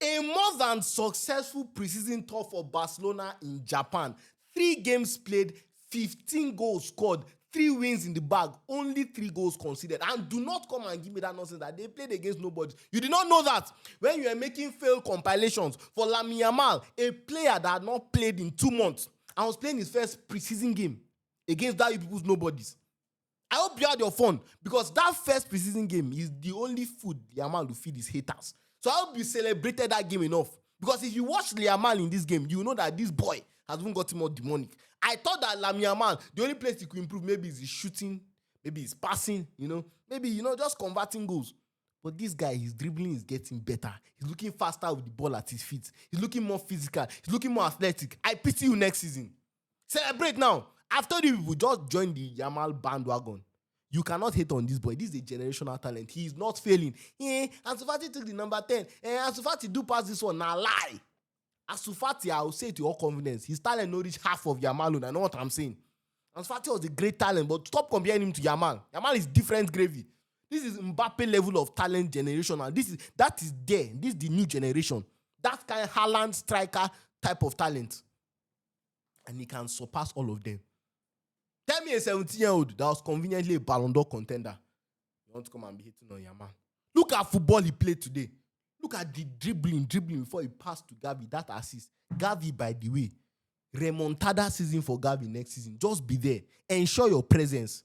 A more than successful preseason tour for Barcelona in Japan. 3 games played, 15 goals scored, 3 wins in the bag, only 3 goals conceded. And do not come and give me that nonsense that they played against nobody. You did not know that when you are making failed compilations for Lamine Yamal, a player that had not played in 2 months and was playing his first preseason game against that people's nobodies. I hope you had your fun, because that first preseason game is the only food Yamal will feed his haters. So I hope you celebrated that game enough. Because if you watch Yamal in this game, you know that this boy has even got him more demonic. I thought that Lamine Yamal, the only place he could improve maybe is his shooting, maybe his passing, maybe, just converting goals. But this guy, his dribbling is getting better. He's looking faster with the ball at his feet. He's looking more physical. He's looking more athletic. I pity you next season. Celebrate now. After the people just join the Yamal bandwagon. You cannot hate on this boy. This is a generational talent. He is not failing. Ansu Fati took the number 10. Ansu Fati do pass this one. Now lie. Ansu Fati, I will say to your confidence, his talent no reach half of Yamal. I know what I'm saying. Ansu Fati was a great talent, but stop comparing him to Yamal. Yamal is different gravy. This is Mbappe level of talent generational. That is there. This is the new generation. That kind of Haaland striker type of talent. And he can surpass all of them. Tell me a 17-year-old that was conveniently a Ballon d'Or contender. You want to come and be hitting on Yamal? Look at football he played today. Look at the dribbling before he passed to Gavi. That assist. Gavi, by the way, remontada season for Gavi next season. Just be there. Ensure your presence.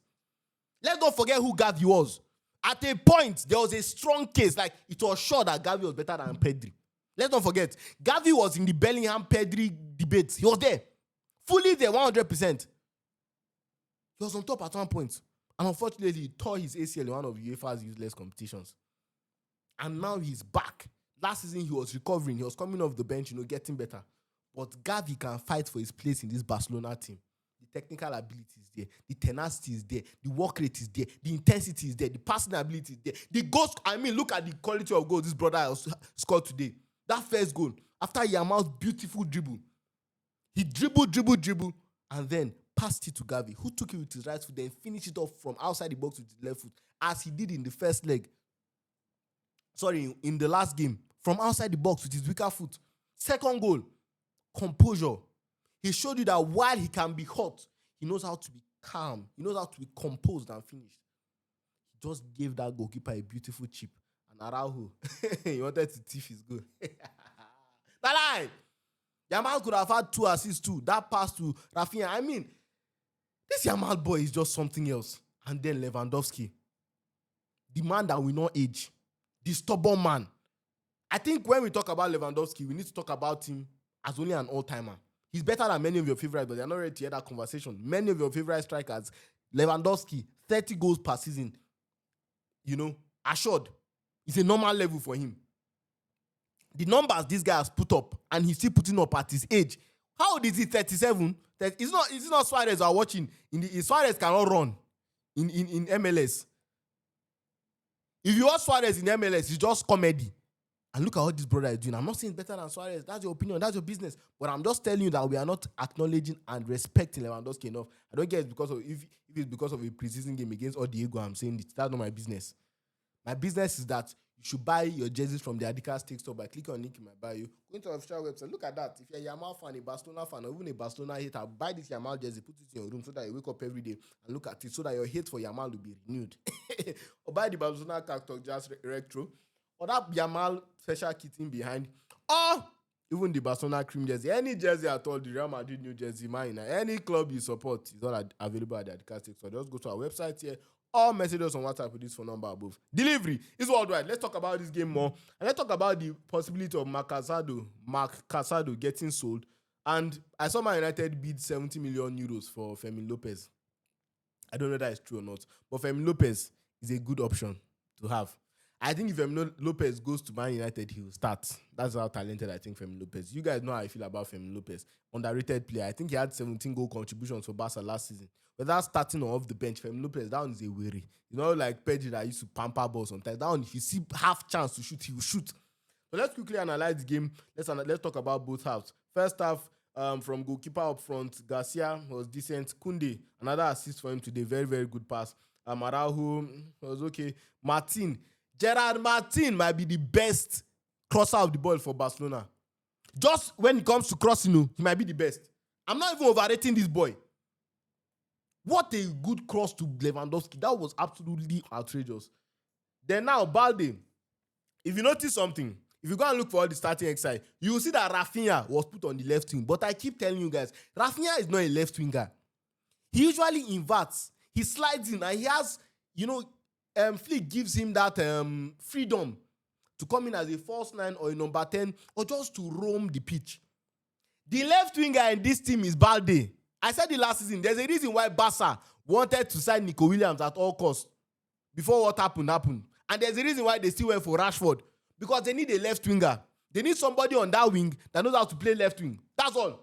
Let's not forget who Gavi was. At a point, there was a strong case. Like, it was sure that Gavi was better than Pedri. Let's not forget. Gavi was in the Bellingham-Pedri debate. He was there. Fully there, 100%. He was on top at one point. And unfortunately, he tore his ACL in one of UEFA's useless competitions. And now he's back. Last season, he was recovering. He was coming off the bench, getting better. But Gavi can fight for his place in this Barcelona team. The technical ability is there. The tenacity is there. The work rate is there. The intensity is there. The passing ability is there. The goals, look at the quality of goals this brother scored today. That first goal, after Yamal's beautiful dribble. He dribbled, and then passed it to Gavi, who took it with his right foot, then finished it off from outside the box with his left foot, as he did in the first leg. In the last game, from outside the box with his weaker foot. Second goal, composure. He showed you that while he can be hot, he knows how to be calm. He knows how to be composed and finished. He just gave that goalkeeper a beautiful chip. And Araujo, he wanted to thief his goal. That line! Yamal could have had 2 assists too. That pass to Rafinha. This Yamal boy is just something else. And then Lewandowski. The man that will not age. The stubborn man. I think when we talk about Lewandowski, we need to talk about him as only an all-timer. He's better than many of your favorites, but they're not ready to hear that conversation. Many of your favorite strikers, Lewandowski, 30 goals per season. Assured. It's a normal level for him. The numbers this guy has put up, and he's still putting up at his age. How old is he? 37? It's not Suarez are watching. Suarez cannot run in MLS. If you watch Suarez in MLS, it's just comedy. And look at what this brother is doing. I'm not saying it's better than Suarez. That's your opinion. That's your business. But I'm just telling you that we are not acknowledging and respecting Lewandowski enough. I don't care if it's because of a preseason game against Odiego, I'm saying it. That's not my business. My business is that you should buy your jerseys from the Adidas Steak Store by clicking on link in my bio. Go into our official website. Look at that. If you're a Yamal fan, a Barcelona fan, or even a Barcelona hater, buy this Yamal jersey, put it in your room so that you wake up every day and look at it so that your hate for Yamal will be renewed. Or buy the Barcelona Cactus Jazz Retro. Or that Yamal special kitting behind. Or even the Barcelona cream jersey. Any jersey at all, the Real Madrid new jersey, mine. Any club you support is all available at the Adidas Steak Store. Just go to our website here. Or message us on WhatsApp with this phone number above. Delivery is worldwide. Let's talk about this game more. And let's talk about the possibility of Marc Casado getting sold. And I saw Man United bid 70 million euros for Fermin Lopez. I don't know if that is true or not. But Fermin Lopez is a good option to have. I think if Fermin Lopez goes to Man United, he will start. That's how talented I think Fermin Lopez. You guys know how I feel about Fermin Lopez. Underrated player. I think he had 17 goal contributions for Barca last season. Whether starting or off the bench, Fermin Lopez, that one is a weary. Like Pedri that used to pamper balls sometimes. That one, if you see half chance to shoot, he will shoot. So let's quickly analyze the game. Let's talk about both halves. First half, from goalkeeper up front, Garcia was decent. Koundé, another assist for him today. Very, very good pass. Araujo was okay. Gerard Martin might be the best crosser of the ball for Barcelona. Just when it comes to crossing, he might be the best. I'm not even overrating this boy. What a good cross to Lewandowski. That was absolutely outrageous. Then now, Balde, if you notice something, if you go and look for all the starting exercise, you will see that Rafinha was put on the left wing. But I keep telling you guys, Rafinha is not a left winger. He usually inverts. He slides in and he has, Flick gives him that freedom to come in as a false 9 or a number 10 or just to roam the pitch. The left winger in this team is Balde. I said it last season. There's a reason why Barca wanted to sign Nico Williams at all costs before what happened. And there's a reason why they still went for Rashford. Because they need a left winger. They need somebody on that wing that knows how to play left wing. That's all.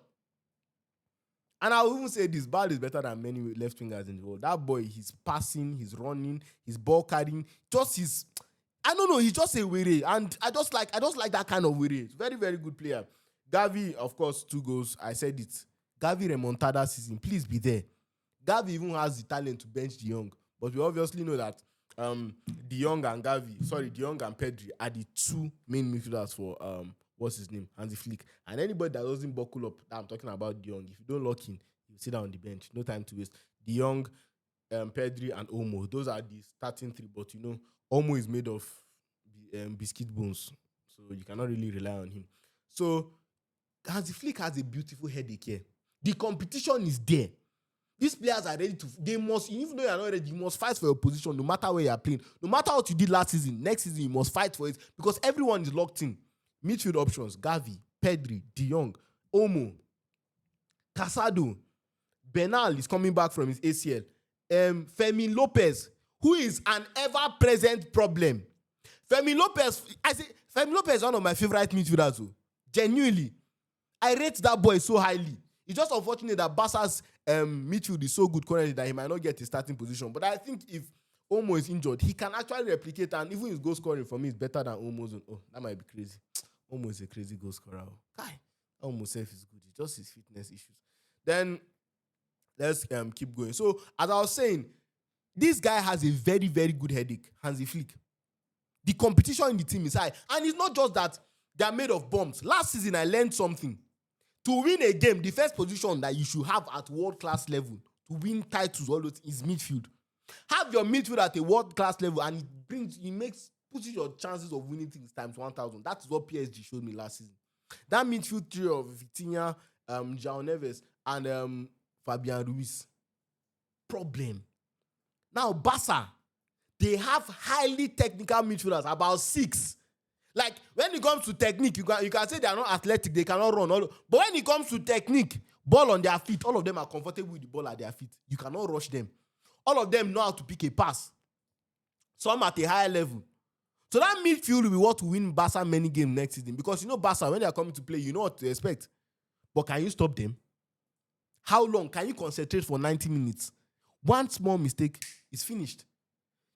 And I will even say this, Balde is better than many left wingers in the world. That boy, he's passing, he's running, he's ball carrying. I don't know, he's just a were. And I just like that kind of were. Very, very good player. Gavi, of course, 2 goals. I said it. Gavi remontada season. Please be there. Gavi even has the talent to bench De Jong. But we obviously know that De Jong and Pedri are the 2 main midfielders for what's his name? Hansi Flick. And anybody that doesn't buckle up, I'm talking about De Jong. If you don't lock in, you sit down on the bench. No time to waste. De Jong, Pedri, and Olmo. Those are the starting 3. But Olmo is made of biscuit bones. So you cannot really rely on him. So Hansi Flick has a beautiful headache here. The competition is there. These players are ready to. They must, even though you are not ready, you must fight for your position no matter where you are playing. No matter what you did last season, next season you must fight for it because everyone is locked in. Midfield options: Gavi, Pedri, De Jong, Olmo, Casado. Bernal is coming back from his ACL. Fermin Lopez, who is an ever-present problem. Fermin Lopez is one of my favorite midfielders. Genuinely. I rate that boy so highly. It's just unfortunate that Barca's midfield is so good currently that he might not get his starting position. But I think if Olmo is injured, he can actually replicate, and even his goal scoring for me is better than Olmo's. Oh, that might be crazy. Olmo is a crazy goal scorer. Kai, Olmo self is good. It's just his fitness issues. Then let's keep going. So as I was saying, this guy has a very, very good headache, Hansi Flick. The competition in the team is high, and it's not just that they are made of bombs. Last season, I learned something. To win a game, the first position that you should have at world-class level to win titles, all those, is midfield. Have your midfield at a world-class level, and puts your chances of winning things times 1,000. That is what PSG showed me last season. That midfield trio of Vitinha, João Neves, and Fabian Ruiz. Problem. Now, Barca, they have highly technical midfielders, about 6. Like, when it comes to technique, you can say they are not athletic, they cannot run. But when it comes to technique, ball on their feet, all of them are comfortable with the ball at their feet. You cannot rush them. All of them know how to pick a pass. Some at a higher level. So that midfield will be what will win Barca many games next season. Because Barca, when they are coming to play, you know what to expect. But can you stop them? How long? Can you concentrate for 90 minutes? One small mistake is finished.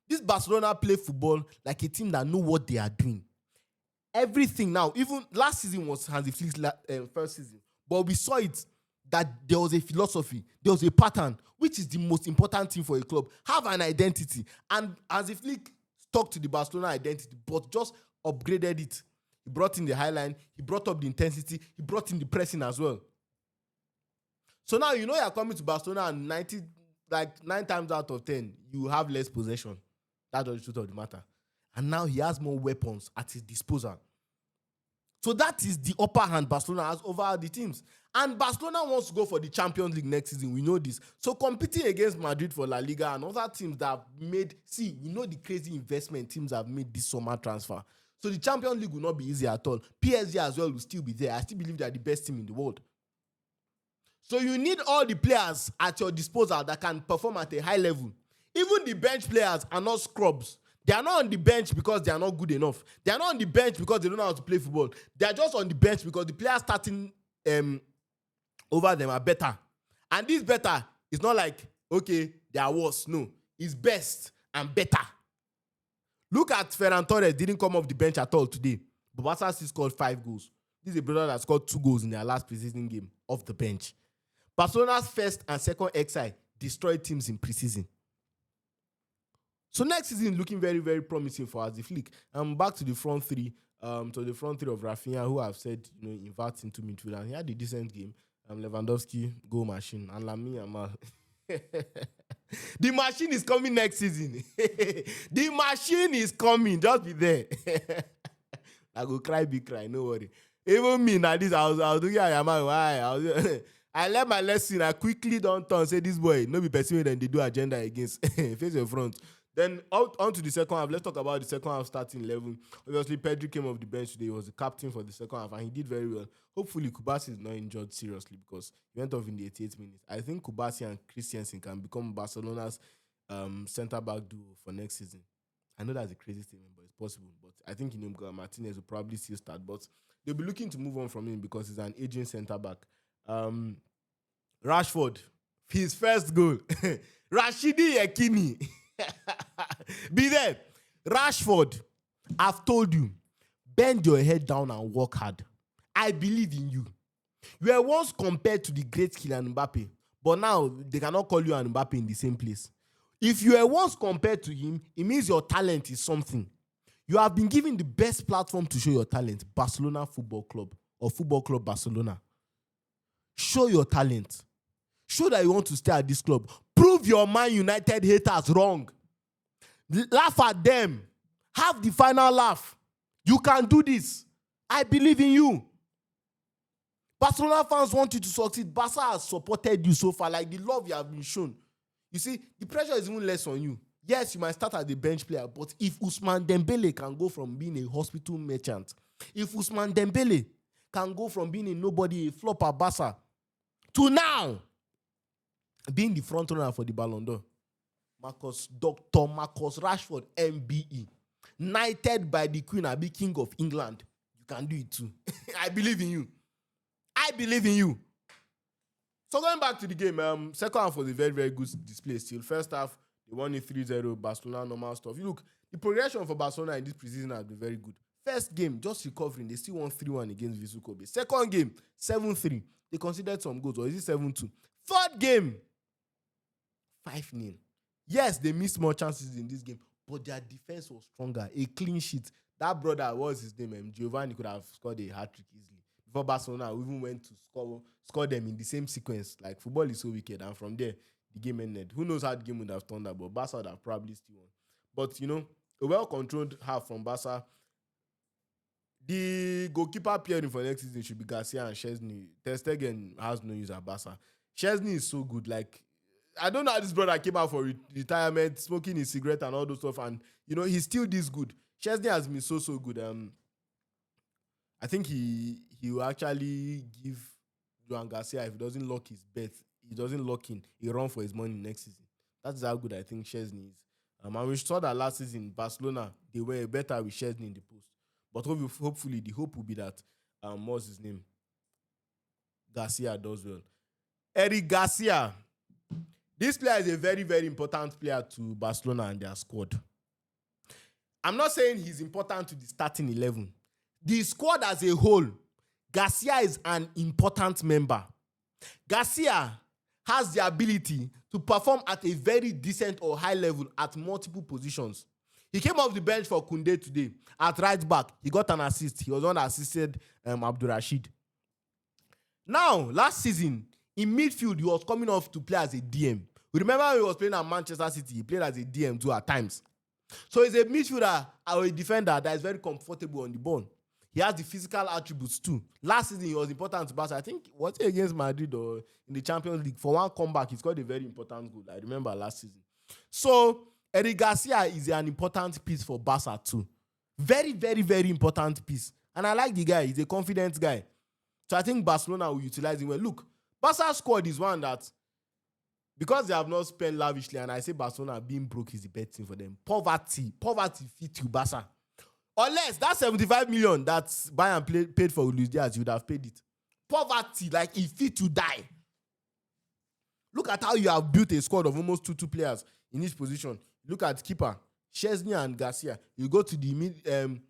This Barcelona play football like a team that know what they are doing. Everything now, even last season was Hansi Flick's first season, but we saw it that there was a philosophy, there was a pattern, which is the most important thing for a club. Have an identity. And Hansi Flick stuck to the Barcelona identity, but just upgraded it. He brought in the high line, he brought up the intensity, he brought in the pressing as well. So now you're coming to Barcelona and 9 times out of 10, you have less possession. That's the truth of the matter. And now he has more weapons at his disposal. So that is the upper hand Barcelona has over the teams. And Barcelona wants to go for the Champions League next season. We know this. So competing against Madrid for La Liga and other teams that have made... See, we know the crazy investment teams have made this summer transfer. So the Champions League will not be easy at all. PSG as well will still be there. I still believe they are the best team in the world. So you need all the players at your disposal that can perform at a high level. Even the bench players are not scrubs. They are not on the bench because they are not good enough. They are not on the bench because they don't know how to play football. They are just on the bench because the players starting over them are better. And this better is not like, okay, they are worse. No, it's best and better. Look at Ferran Torres, didn't come off the bench at all today. But Barca still scored 5 goals. This is a brother that scored 2 goals in their last preseason game off the bench. Barcelona's first and second XI destroyed teams in preseason. So next season looking very, very promising for Hansi Flick. Back to the front 3. to the front three of Rafinha, who have said, invert into midfield, and he had a decent game. Lewandowski, goal machine, and Lamine Yamal. The machine is coming next season. The machine is coming. Just be there. I go cry, big cry. No worry. Even me, now this, I was doing Yamal. Why? I learned my lesson. I quickly don't turn say this boy, no be person then they do agenda against. Face your front. Then on to the second half. Let's talk about the second half starting 11. Obviously, Pedri came off the bench today. He was the captain for the second half, and he did very well. Hopefully, Kubasi is not injured seriously because he went off in the 88th minute. I think Kubasi and Christensen can become Barcelona's centre-back duo for next season. I know that's a crazy statement, but it's possible. But I think Martinez will probably still start. But they'll be looking to move on from him because he's an aging centre-back. Rashford, his first goal. Rashidi Yekini. Be there. Rashford, I've told you, bend your head down and work hard. I believe in you. You were once compared to the great Kylian Mbappe, but now they cannot call you and Mbappe in the same place. If you were once compared to him, it means your talent is something. You have been given the best platform to show your talent, Barcelona Football Club or Football Club Barcelona. Show your talent. Show that you want to stay at this club. Prove your Man United haters wrong. Laugh at them. Have the final laugh. You can do this. I believe in you. Barcelona fans want you to succeed. Barca has supported you so far. Like the love you have been shown. You see, the pressure is even less on you. Yes, you might start as a bench player, but if Ousmane Dembele can go from being a hospital merchant, if Ousmane Dembele can go from being a nobody, a flop at Barca, to now being the front runner for the Ballon d'Or, Dr. Marcus Rashford, MBE, knighted by the Queen, Abi King of England, you can do it too. I believe in you. I believe in you. So going back to the game, second half was a very, very good display still. First half, they won it 3-0, Barcelona, normal stuff. You look, the progression for Barcelona in this preseason has been very good. First game, just recovering, they still won 3-1 against Vissel Kobe. Second game, 7-3. They considered some goals, or is it 7-2? Third game, 5-0. Yes, they missed more chances in this game, but their defense was stronger. A clean sheet. That brother, what was his name? Giovanni could have scored a hat-trick easily. Before Barcelona even went to score them in the same sequence. Like, football is so wicked, and from there, the game ended. Who knows how the game would have turned out, but Barca would have probably still won. But, a well-controlled half from Barca. The goalkeeper appearing for next season should be Garcia and Szczesny. Ter Stegen has no use at Barca. Szczesny is so good. Like, I don't know how this brother came out for retirement, smoking his cigarette and all those stuff, and, he's still this good. Szczesny has been so good. I think he will actually give Joan Garcia, if he doesn't lock his bet, he doesn't lock in, he run for his money next season. That's how good I think Szczesny is. And we saw that last season, Barcelona, they were better with Szczesny in the post. But hopefully, the hope will be that, what's his name? Garcia does well. Eric Garcia. This player is a very, very important player to Barcelona and their squad. I'm not saying he's important to the starting 11. The squad as a whole, Garcia is an important member. Garcia has the ability to perform at a very decent or high level at multiple positions. He came off the bench for Koundé today at right back. He got an assist. He was one that assisted Abdurrashid. Now, last season, in midfield, he was coming off to play as a DM. We remember when he was playing at Manchester City, he played as a DM too at times. So he's a midfielder or a defender that is very comfortable on the ball. He has the physical attributes too. Last season, he was important to Barca. I think, was it against Madrid or in the Champions League? For one comeback, he scored a very important goal. I remember last season. So, Eric Garcia is an important piece for Barca too. Very, very, very important piece. And I like the guy. He's a confident guy. So I think Barcelona will utilize him well. Look, Barca's squad is one that, because they have not spent lavishly, and I say Barcelona being broke is the best thing for them. Poverty fit you, Barca. Unless that 75 million that Bayern paid for Luis Diaz, you would have paid it. Poverty, like if fit to die. Look at how you have built a squad of almost two players in each position. Look at keeper, Szczesny and Garcia. You go to the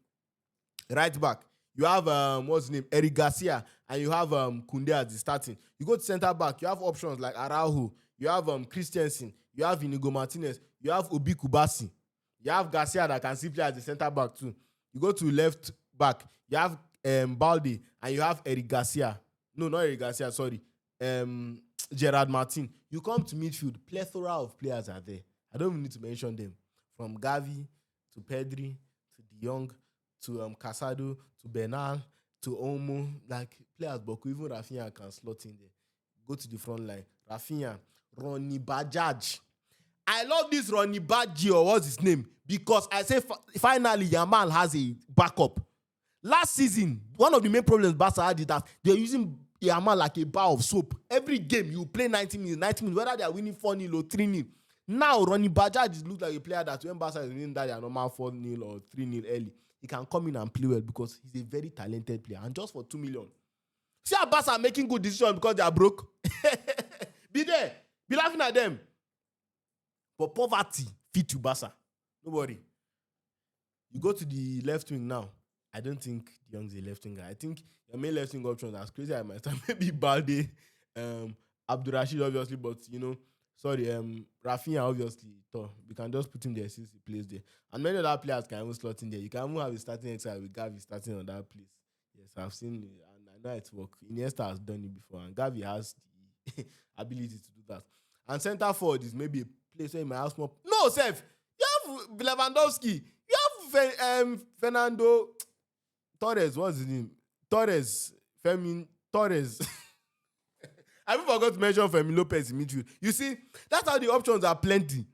right back. You have, what's his name, Eric Garcia, and you have Koundé as the starting. You go to center back, you have options like Araujo, you have Christensen, you have Inigo Martinez, you have Obi Kubasi, you have Garcia that can simply play as the center back too. You go to left back. You have Balde and you have Eric Garcia. No, not Eric Garcia, sorry. Gerard Martin. You come to midfield, plethora of players are there. I don't even need to mention them. From Gavi to Pedri to De Jong to Casado to Bernal to Olmo. Like players, but even Rafinha can slot in there. Go to the front line. Rafinha, Ronnie Bajaj. I love this Ronnie Badji, or what's his name, because I say finally Yamal has a backup. Last season, one of the main problems Barca had is that they're using Yamal like a bar of soap. Every game you play 90 minutes, whether they are winning 4-0 or 3-0. Now Ronnie Bajaj looks like a player that when Barca is winning that they are normal 4-0 or 3-0 early, he can come in and play well because he's a very talented player, and just for 2 million. See how Barca are making good decisions because they are broke. Be there, be laughing at them. But poverty fit to Barca. Don't worry. You go to the left wing now. I don't think De Jong's a left winger. I think your main left wing options, as crazy as my time, maybe Balde, Abdurrashid, obviously, but Rafinha, obviously. So we can just put him there since he plays there. And many other players can even slot in there. You can even have a starting exercise with Gavi starting on that place. Yes, I've seen it, and I know it's work. Iniesta has done it before, and Gavi has the ability to do that. And centre forward is maybe a place where you might have more. No, Seth, you have Lewandowski. You have Fernando Torres. What's his name? Torres. I even forgot to mention Fermin Lopez in midfield. You see, that's how the options are plenty.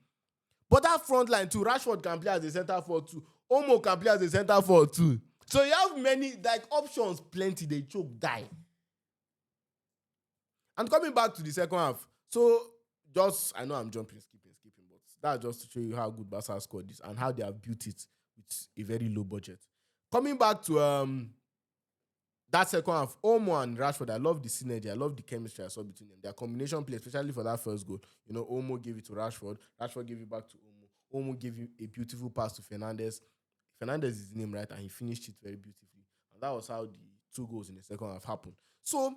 But that front line too, Rashford can play as a centre forward too. Olmo can play as a centre forward too. So you have many options plenty. They choke die. And coming back to the second half, so I know I'm skipping, but that's just to show you how good Barca scored this and how they have built it with a very low budget. Coming back to that second half, Olmo and Rashford, I love the synergy. I love the chemistry I saw between them. Their combination play, especially for that first goal. Olmo gave it to Rashford. Rashford gave it back to Olmo. Olmo gave you a beautiful pass to Fernandes. Fernandes is his name, right? And he finished it very beautifully. And that was how the 2 goals in the second half happened. So,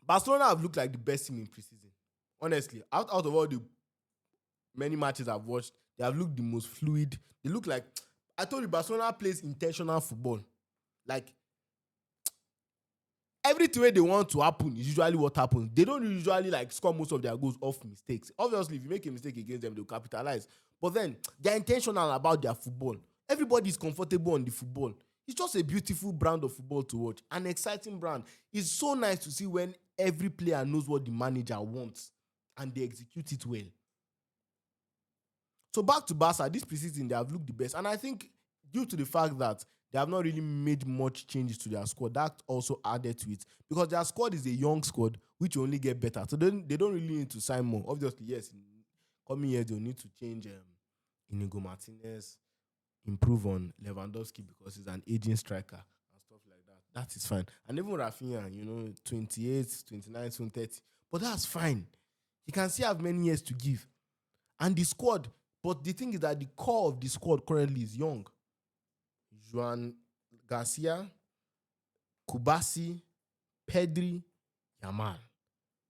Barcelona have looked like the best team in preseason. Honestly, out of all the many matches I've watched, they have looked the most fluid. They look like, I told you, Barcelona plays intentional football. Like, everything they want to happen is usually what happens. They don't usually score most of their goals off mistakes. Obviously, if you make a mistake against them, they'll capitalize. But then, they're intentional about their football. Everybody is comfortable on the football. It's just a beautiful brand of football to watch. An exciting brand. It's so nice to see when every player knows what the manager wants and they execute it well. So back to Barca, this preseason, they have looked the best. And I think due to the fact that they have not really made much changes to their squad, that also added to it. Because their squad is a young squad, which will only get better. So they don't really need to sign more. Obviously, yes, in coming years, they'll need to change Inigo Martinez, improve on Lewandowski because he's an aging striker and stuff like that. That is fine. And even Rafinha, 28, 29, 30. But that's fine. He can still have many years to give. And the squad, but the thing is that the core of the squad currently is young. Joan Garcia, Kubasi, Pedri, Yamal.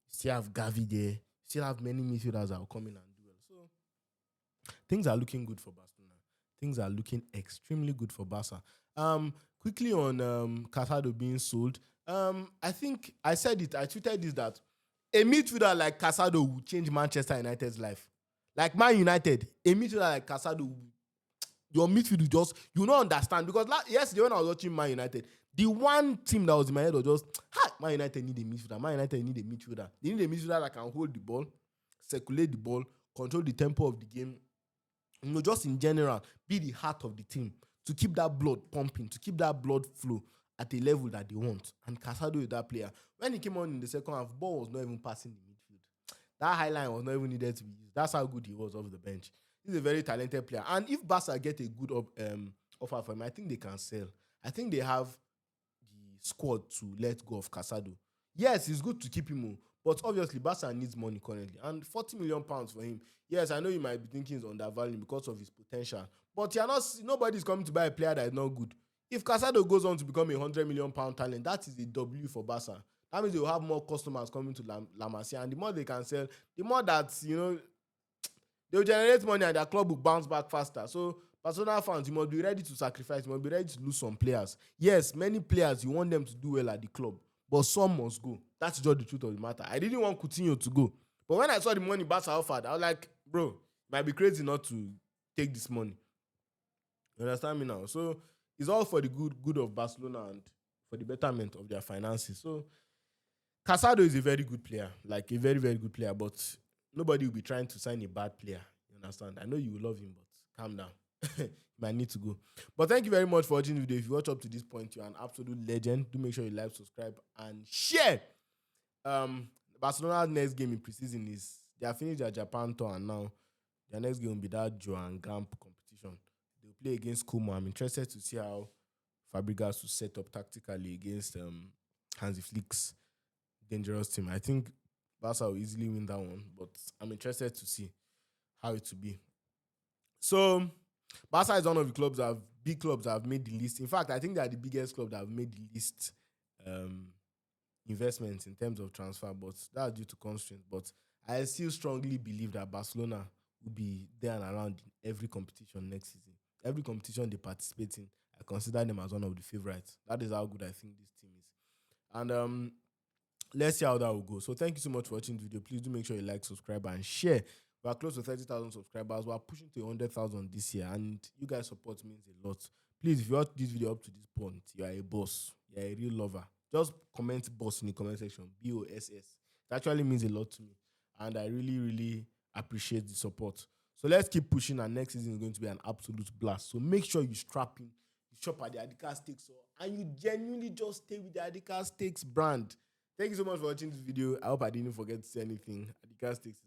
Still have Gavi there. Still have many midfielders that will come in and do well. So things are looking good for Barcelona. Things are looking extremely good for Barca. Quickly on Casado being sold. I think I said it. I tweeted this that a midfielder like Casado will change Manchester United's life. Like Man United, a midfielder like Casado, your midfield will just, you don't understand. Because yesterday when I was watching Man United, the one team that was in my head was just, Man United need a midfielder. Man United need a midfielder. They need a midfielder that can hold the ball, circulate the ball, control the tempo of the game. Just in general, be the heart of the team to keep that blood pumping, to keep that blood flow at a level that they want. And Casado is that player. When he came on in the second half, ball was not even passing the midfield. That high line was not even needed to be used. That's how good he was off the bench. He's a very talented player. And if Barca get a good offer for him, I think they can sell. I think they have the squad to let go of Casado. Yes, it's good to keep him, but obviously Barca needs money currently. And £40 million for him, yes, I know you might be thinking he's undervalued because of his potential. But nobody's coming to buy a player that is not good. If Casado goes on to become a £100 million talent, that is a W for Barca. That means they will have more customers coming to La Masia. And the more they can sell, the more that, they'll generate money and their club will bounce back faster. So Barcelona fans, you must be ready to sacrifice. You must be ready to lose some players. Yes, many players, you want them to do well at the club, but some must go. That's just the truth of the matter. I didn't want Coutinho to go. But when I saw the money Barca offered, I was like, bro, it might be crazy not to take this money. You understand me now? So it's all for the good of Barcelona and for the betterment of their finances. So Casado is a very good player, like a very, very good player, but nobody will be trying to sign a bad player. You understand? I know you will love him, but calm down. You might need to go. But thank you very much for watching the video. If you watch up to this point, you're an absolute legend. Do make sure you like, subscribe, and share. Barcelona's next game in preseason is they have finished their Japan tour, and now their next game will be that Joan Gamp competition. They'll play against Como. I'm interested to see how Fabregas will set up tactically against Hansi Flick's dangerous team. I think Barca will easily win that one, but I'm interested to see how it will be. So Barca is one of the big clubs that have made the list. In fact, I think they are the biggest club that have made the list investments in terms of transfer, but that's due to constraints. But I still strongly believe that Barcelona will be there and around in every competition next season. Every competition they participate in, I consider them as one of the favorites. That is how good I think this team is. And let's see how that will go. So thank you so much for watching the video. Please do make sure you like, subscribe, and share. We are close to 30,000 subscribers. We are pushing to 100,000 this year, and you guys' support means a lot. Please, if you watch this video up to this point, you are a boss. You are a real lover. Just comment boss in the comment section. BOSS. It actually means a lot to me, and I really, really appreciate the support. So let's keep pushing, and next season is going to be an absolute blast. So make sure you strap in, you shop at the Adika Steaks, and you genuinely just stay with the Adika Steaks brand. Thank you so much for watching this video. I hope I didn't forget to say anything. Adika Steaks